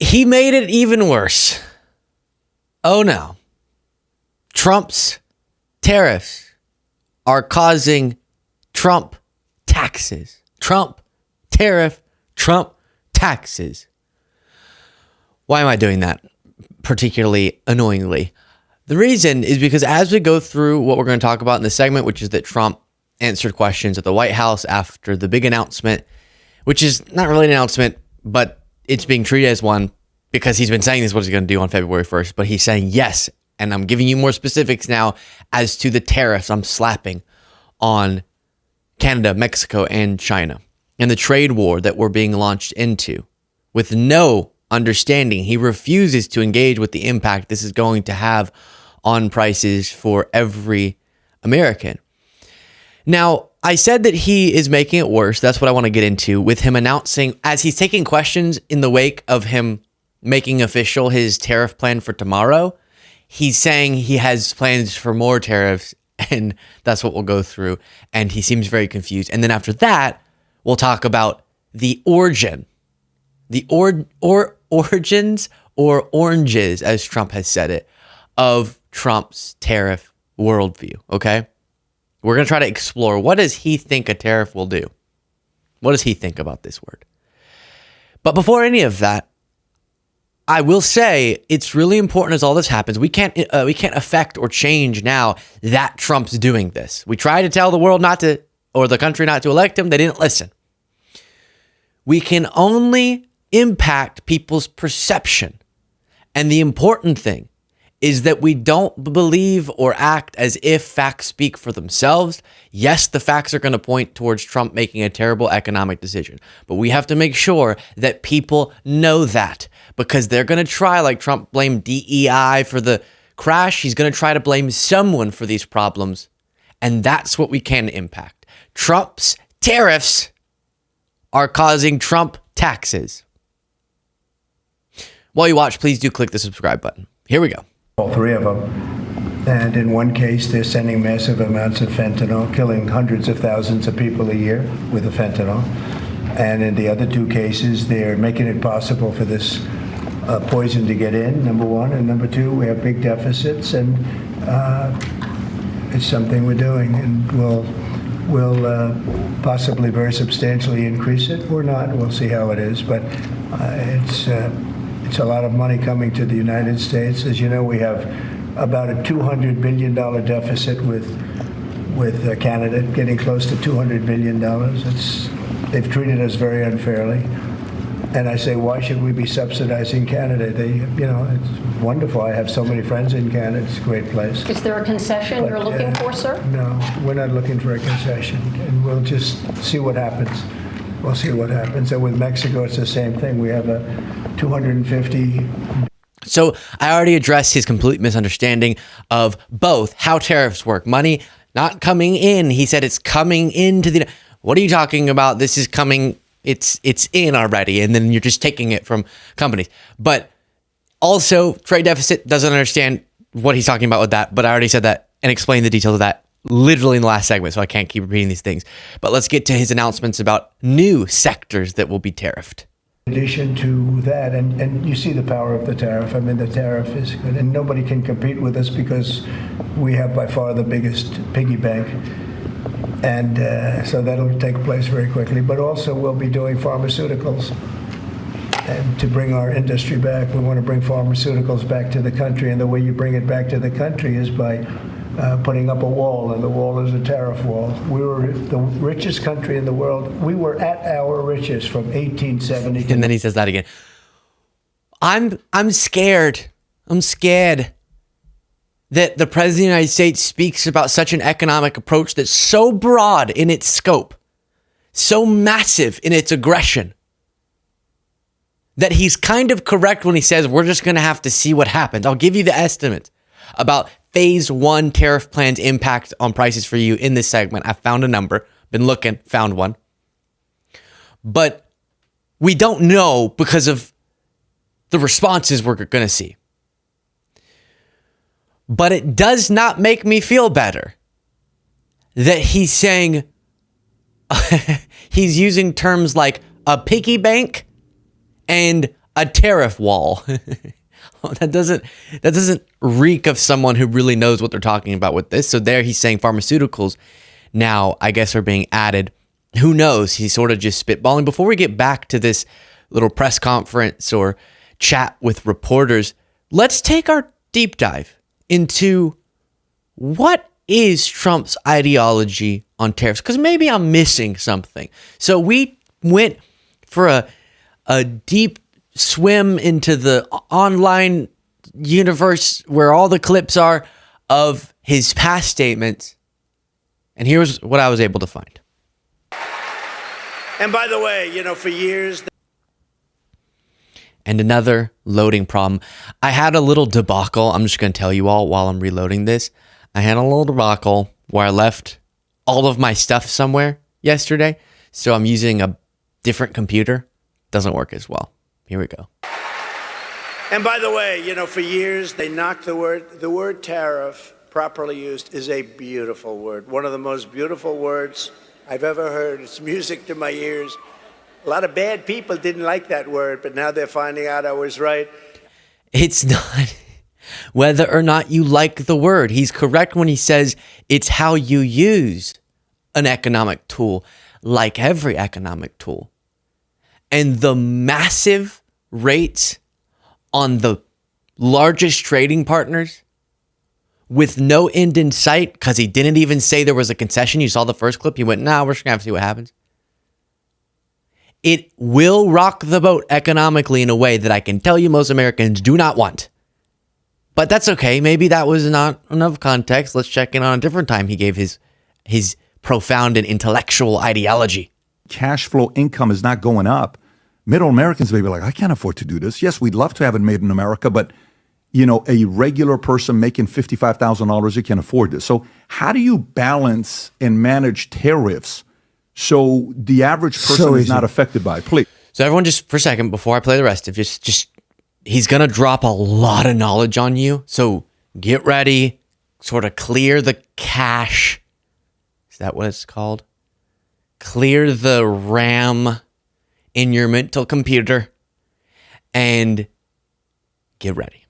he made it even worse. Oh no. Trump's tariffs are causing Trump taxes. Trump tariff, Trump taxes. Why am I doing that? Particularly annoyingly. The reason is because as we go through what we're going to talk about in this segment, which is that Trump answered questions at the White House after the big announcement, which is not really an announcement, but it's being treated as one because he's been saying this is what he's going to do on February 1st, but he's saying yes. And I'm giving you more specifics now as to the tariffs I'm slapping on Canada, Mexico, and China, and the trade war that we're being launched into with no understanding. He refuses to engage with the impact this is going to have on prices for every American. Now, I said that he is making it worse. That's what I want to get into with him announcing, as he's taking questions in the wake of him making official his tariff plan for tomorrow. He's saying he has plans for more tariffs, and that's what we'll go through. And he seems very confused. And then after that, we'll talk about the origin, the origins or oranges, as Trump has said it, of Trump's tariff worldview. Okay, we're going to try to explore, what does he think a tariff will do? What does he think about this word? But before any of that, I will say it's really important as all this happens. We can't affect or change now that Trump's doing this. We tried to tell the world not to, or the country not to elect him. They didn't listen. We can only impact people's perception. And the important thing is that we don't believe or act as if facts speak for themselves. Yes, the facts are going to point towards Trump making a terrible economic decision, but we have to make sure that people know that, because they're going to try, like Trump blamed DEI for the crash. He's going to try to blame someone for these problems, and that's what we can impact. Trump's tariffs are causing Trump taxes. While you watch, please do click the subscribe button. Here we go. All three of them. And in one case, they're sending massive amounts of fentanyl, killing hundreds of thousands of people a year with the fentanyl. And in the other two cases, they're making it possible for this poison to get in, number one. And number two, we have big deficits, and it's something we're doing. And we'll possibly very substantially increase it. We're not. We'll see how it is. But it's a lot of money coming to the United States. As you know, we have about a $200 billion deficit with Canada, getting close to $200 billion. They've treated us very unfairly. And I say, why should we be subsidizing Canada? It's wonderful. I have so many friends in Canada. It's a great place. Is there a concession you're looking for, sir? No, we're not looking for a concession. And we'll just see what happens. We'll see what happens. And with Mexico, it's the same thing. We have a 250. So I already addressed his complete misunderstanding of both how tariffs work. Money not coming in. He said it's coming into the... What are you talking about? This is coming... It's in already, and then you're just taking it from companies. But also, trade deficit, doesn't understand what he's talking about with that, but I already said that and explained the details of that literally in the last segment, so I can't keep repeating these things. But let's get to his announcements about new sectors that will be tariffed. In addition to that, and you see the power of the tariff. I mean, the tariff is good, and nobody can compete with us because we have by far the biggest piggy bank. And so that'll take place very quickly. But also we'll be doing pharmaceuticals. And to bring our industry back, we want to bring pharmaceuticals back to the country. And the way you bring it back to the country is by putting up a wall, and the wall is a tariff wall. We were the richest country in the world. We were at our richest from 1870. And then he says that again. I'm scared. I'm scared that the President of the United States speaks about such an economic approach that's so broad in its scope, so massive in its aggression, that he's kind of correct when he says we're just going to have to see what happens. I'll give you the estimate about phase one tariff plan's impact on prices for you in this segment. I found a number, been looking, found one. But we don't know because of the responses we're going to see. But it does not make me feel better that he's saying, he's using terms like a piggy bank and a tariff wall. That doesn't reek of someone who really knows what they're talking about with this. So there he's saying pharmaceuticals now, I guess, are being added. Who knows? He's sort of just spitballing. Before we get back to this little press conference or chat with reporters, let's take our deep dive into what is Trump's ideology on tariffs, because maybe I'm missing something. So we went for a deep swim into the online universe where all the clips are of his past statements. And here's what I was able to find. And by the way, for years... And another loading problem. I had a little debacle. I'm just going to tell you all while I'm reloading this. I had a little debacle where I left all of my stuff somewhere yesterday. So I'm using a different computer. Doesn't work as well. Here we go. And by the way, for years they knocked the word tariff, properly used, is a beautiful word. One of the most beautiful words I've ever heard. It's music to my ears. A lot of bad people didn't like that word, but now they're finding out I was right. It's not whether or not you like the word. He's correct when he says it's how you use an economic tool, like every economic tool. And the massive rates on the largest trading partners with no end in sight, because he didn't even say there was a concession. You saw the first clip. He went, we're just going to have to see what happens. It will rock the boat economically in a way that I can tell you most Americans do not want. But that's okay. Maybe that was not enough context. Let's check in on a different time he gave his profound and intellectual ideology. Cash flow income is not going up. Middle Americans may be like, I can't afford to do this. Yes, we'd love to have it made in America, but a regular person making $55,000, you can afford this. So how do you balance and manage tariffs so the average person is not affected by it? Please. So everyone, just for a second, before I play the rest of just he's going to drop a lot of knowledge on you. So get ready, sort of clear the cache. Is that what it's called? Clear the RAM in your mental computer and get ready.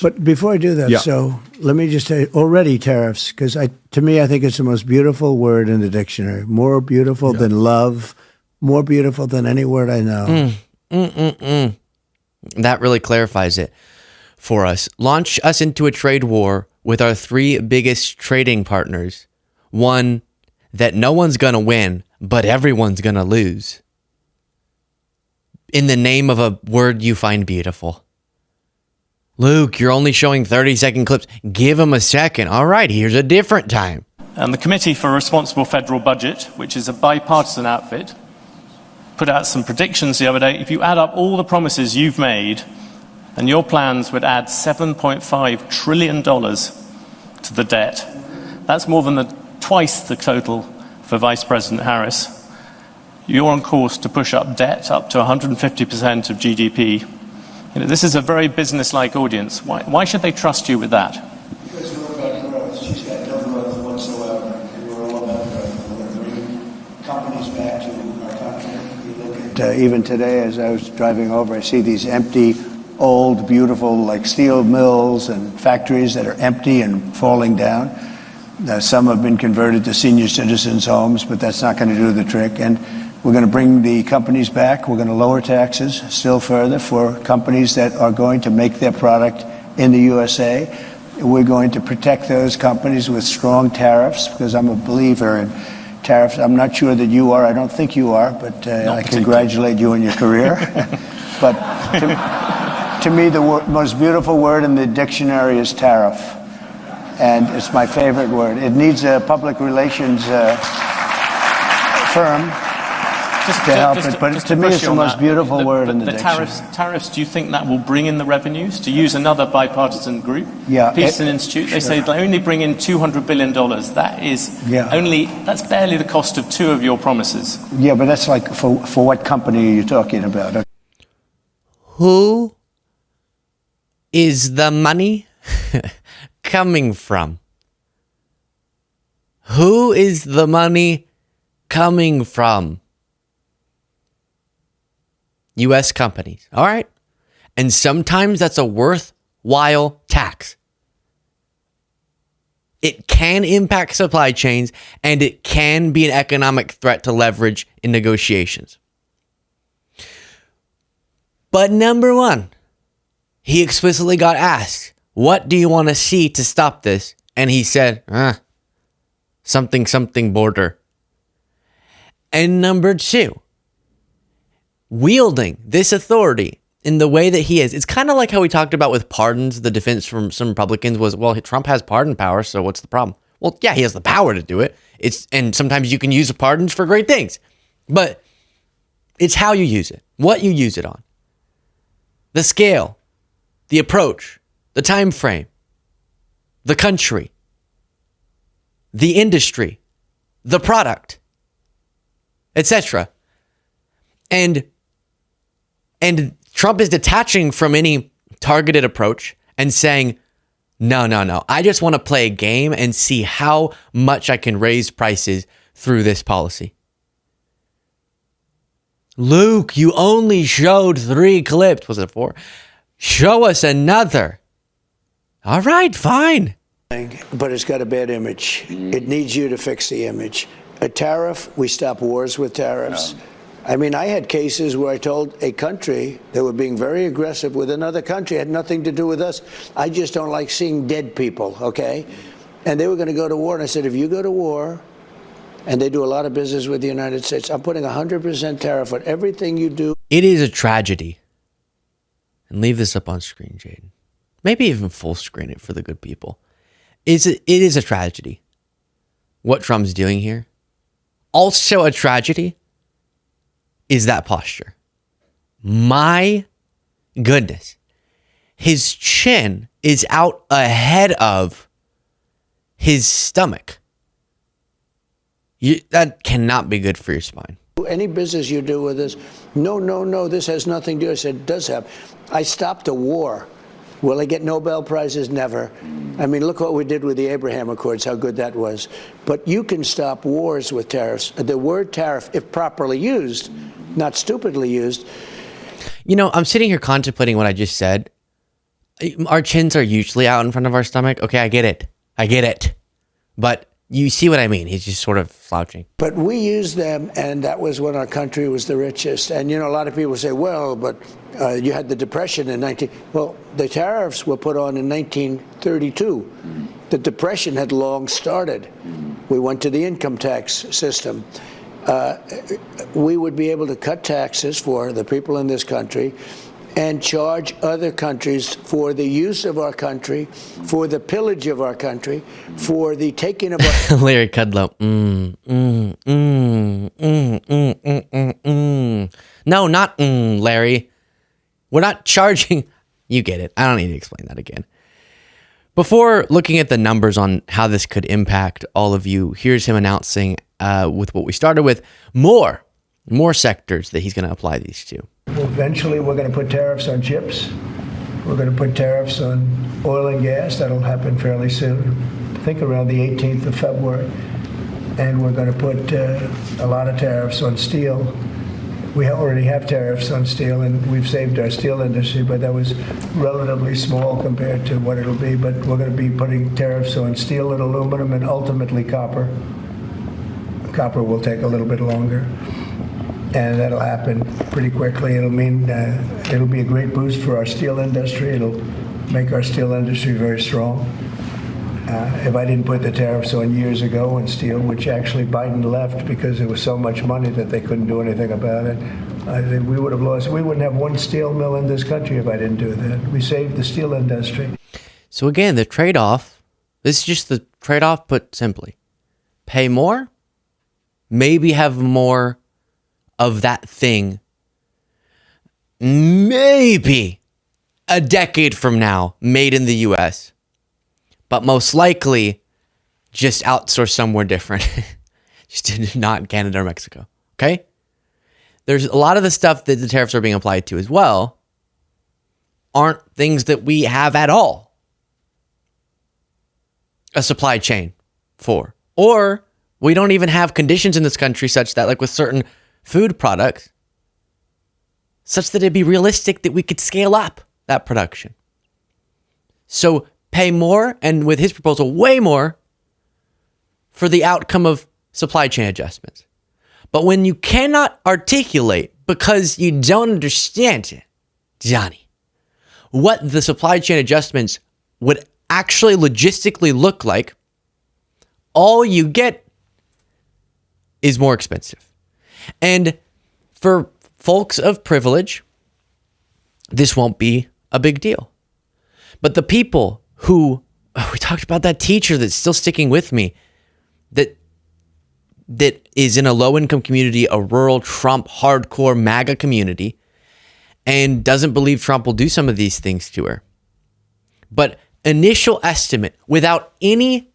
But before I do that, so let me just say, already tariffs, because to me, I think it's the most beautiful word in the dictionary. More beautiful than love, more beautiful than any word I know. That really clarifies it for us. Launch us into a trade war with our three biggest trading partners. One that no one's going to win, but everyone's going to lose. In the name of a word you find beautiful. Luke, you're only showing 30-second clips. Give him a second. All right, here's a different time. And the Committee for a Responsible Federal Budget, which is a bipartisan outfit, put out some predictions the other day. If you add up all the promises you've made, and your plans would add $7.5 trillion to the debt. That's more than twice the total for Vice President Harris. You're on course to push up debt up to 150% of GDP. This is a very business-like audience. Why should they trust you with that? Because we're about growth. She's got no growth whatsoever. And we're all about growth. We're going to bring companies back to our country. We look at, even today, as I was driving over, I see these empty, old, beautiful, like steel mills and factories that are empty and falling down. Some have been converted to senior citizens' homes, but that's not going to do the trick. And we're going to bring the companies back. We're going to lower taxes still further for companies that are going to make their product in the USA. We're going to protect those companies with strong tariffs, because I'm a believer in tariffs. I'm not sure that you are. I don't think you are, but I congratulate you on your career. But to me, the most beautiful word in the dictionary is tariff. And it's my favorite word. It needs a public relations firm to help it, but to me it's the most beautiful word in the dictionary. Tariffs, do you think that will bring in the revenues? To use another bipartisan group, Pearson Institute, they say they only bring in $200 billion. That is that's barely the cost of two of your promises. Yeah, but that's like, for what company are you talking about? Who is the money coming from? Who is the money coming from? U.S. companies. All right. And sometimes that's a worthwhile tax. It can impact supply chains, and it can be an economic threat to leverage in negotiations. But number one, he explicitly got asked, what do you want to see to stop this? And he said, something border. And number two, wielding this authority in the way that he is. It's kind of like how we talked about with pardons. The defense from some Republicans was, well, Trump has pardon power, so what's the problem? Well, yeah, he has the power to do it. And sometimes you can use pardons for great things. But it's how you use it, what you use it on. The scale, the approach, the time frame, the country, the industry, the product, etc. And Trump is detaching from any targeted approach and saying, no. I just want to play a game and see how much I can raise prices through this policy. Luke, you only showed 3 clips. Was it 4? Show us another. All right, fine. But it's got a bad image. It needs you to fix the image. A tariff, we stop wars with tariffs. I mean, I had cases where I told a country they were being very aggressive with another country. It had nothing to do with us. I just don't like seeing dead people, okay? And they were going to go to war. And I said, if you go to war, and they do a lot of business with the United States, I'm putting 100% tariff on everything you do. It is a tragedy. And leave this up on screen, Jaden. Maybe even full screen it for the good people. It is a tragedy what Trump's doing here. Also a tragedy is that posture. My goodness. His chin is out ahead of his stomach. That cannot be good for your spine. Any business you do with us, no, this has nothing to do. I said, it does have. I stopped a war. Will I get Nobel Prizes? Never. I mean, look what we did with the Abraham Accords, how good that was. But you can stop wars with tariffs. The word tariff, if properly used, not stupidly used. You know, I'm sitting here contemplating what I just said. Our chins are usually out in front of our stomach. Okay, I get it. But you see what I mean. He's just sort of slouching. But we used them, and that was when our country was the richest. And, you know, a lot of people say, well, but you had the Depression in Well, the tariffs were put on in 1932. The Depression had long started. We went to the income tax system. We would be able to cut taxes for the people in this country and charge other countries for the use of our country, for the pillage of our country, for the taking of our... Larry Kudlow. No, not Larry. We're not charging... You get it. I don't need to explain that again. Before looking at the numbers on how this could impact all of you, here's him announcing, with what we started with, more sectors that he's going to apply these to. Eventually, we're going to put tariffs on chips. We're going to put tariffs on oil and gas. That'll happen fairly soon. I think around the 18th of February. And we're going to put a lot of tariffs on steel. We already have tariffs on steel, and we've saved our steel industry, but that was relatively small compared to what it'll be. But we're going to be putting tariffs on steel and aluminum and ultimately copper. Copper will take a little bit longer. And that'll happen pretty quickly. It'll mean it'll be a great boost for our steel industry. It'll make our steel industry very strong. If I didn't put the tariffs on years ago on steel, which actually Biden left because there was so much money that they couldn't do anything about it, I think we would have lost. We wouldn't have one steel mill in this country if I didn't do that. We saved the steel industry. So again, the trade-off, this is just the trade-off put simply. Pay more, maybe have more of that thing, maybe a decade from now, made in the US, but most likely just outsource somewhere different. Just not Canada or Mexico. Okay? There's a lot of the stuff that the tariffs are being applied to as well aren't things that we have at all a supply chain for. Or we don't even have conditions in this country such that, like with certain food products, such that it'd be realistic that we could scale up that production. So pay more, and with his proposal, way more for the outcome of supply chain adjustments. But when you cannot articulate because you don't understand it, Johnny, what the supply chain adjustments would actually logistically look like, all you get is more expensive. And for folks of privilege, this won't be a big deal. But the people who, we talked about that teacher that's still sticking with me, that is in a low-income community, a rural Trump hardcore MAGA community, and doesn't believe Trump will do some of these things to her. But initial estimate, without any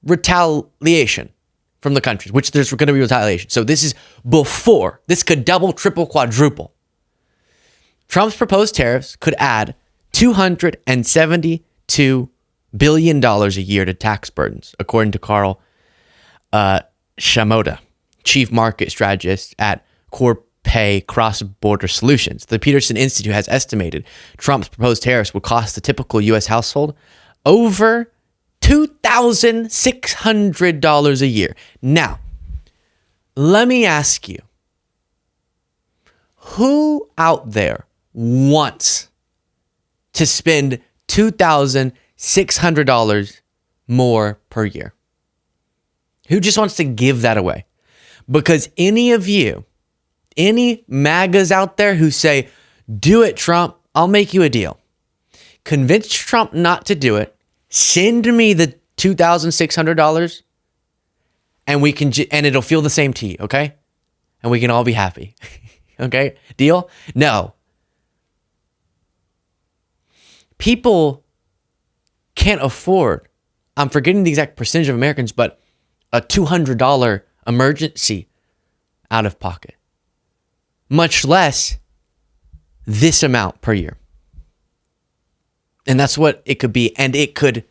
retaliation from the countries, which there's going to be retaliation. So this is before. This could double, triple, quadruple. Trump's proposed tariffs could add $272 billion a year to tax burdens, according to Carl Shamoda, chief market strategist at Corpay Cross-Border Solutions. The Peterson Institute has estimated Trump's proposed tariffs would cost the typical U.S. household over $2,600 a year. Now, let me ask you, who out there wants to spend $2,600 more per year? Who just wants to give that away? Because any of you, any MAGAs out there who say, do it, Trump, I'll make you a deal. Convince Trump not to do it. Send me the $2,600 and we can, and it'll feel the same to you, okay? And we can all be happy. Okay? Deal? No. People can't afford, I'm forgetting the exact percentage of Americans, but a $200 emergency out of pocket, much less this amount per year. And that's what it could be, and it could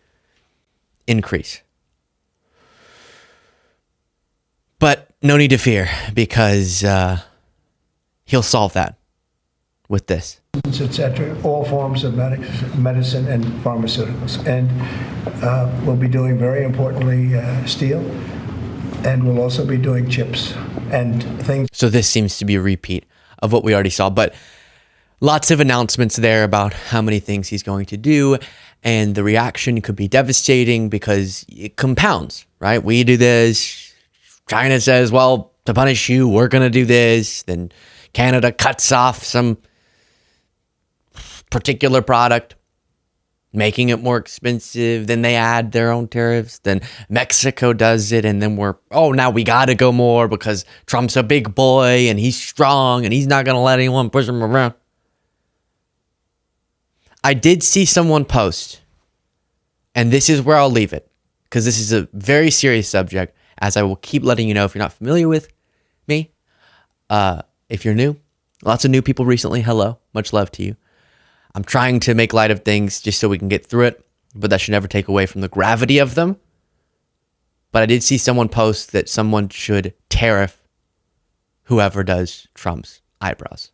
increase. But no need to fear, because he'll solve that with this. Etc., all forms of medicine and pharmaceuticals. And we'll be doing, very importantly, steel, and we'll also be doing chips and things. So this seems to be a repeat of what we already saw, but lots of announcements there about how many things he's going to do, and the reaction could be devastating because it compounds, right? We do this, China says, well, to punish you, we're going to do this, then Canada cuts off some particular product, making it more expensive. Then they add their own tariffs. Then Mexico does it. And then now we got to go more because Trump's a big boy and he's strong and he's not going to let anyone push him around. I did see someone post, and this is where I'll leave it, because this is a very serious subject, as I will keep letting you know if you're not familiar with me. If you're new, lots of new people recently. Hello, much love to you. I'm trying to make light of things just so we can get through it, but that should never take away from the gravity of them. But I did see someone post that someone should tariff whoever does Trump's eyebrows.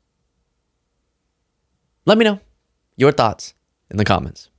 Let me know your thoughts in the comments.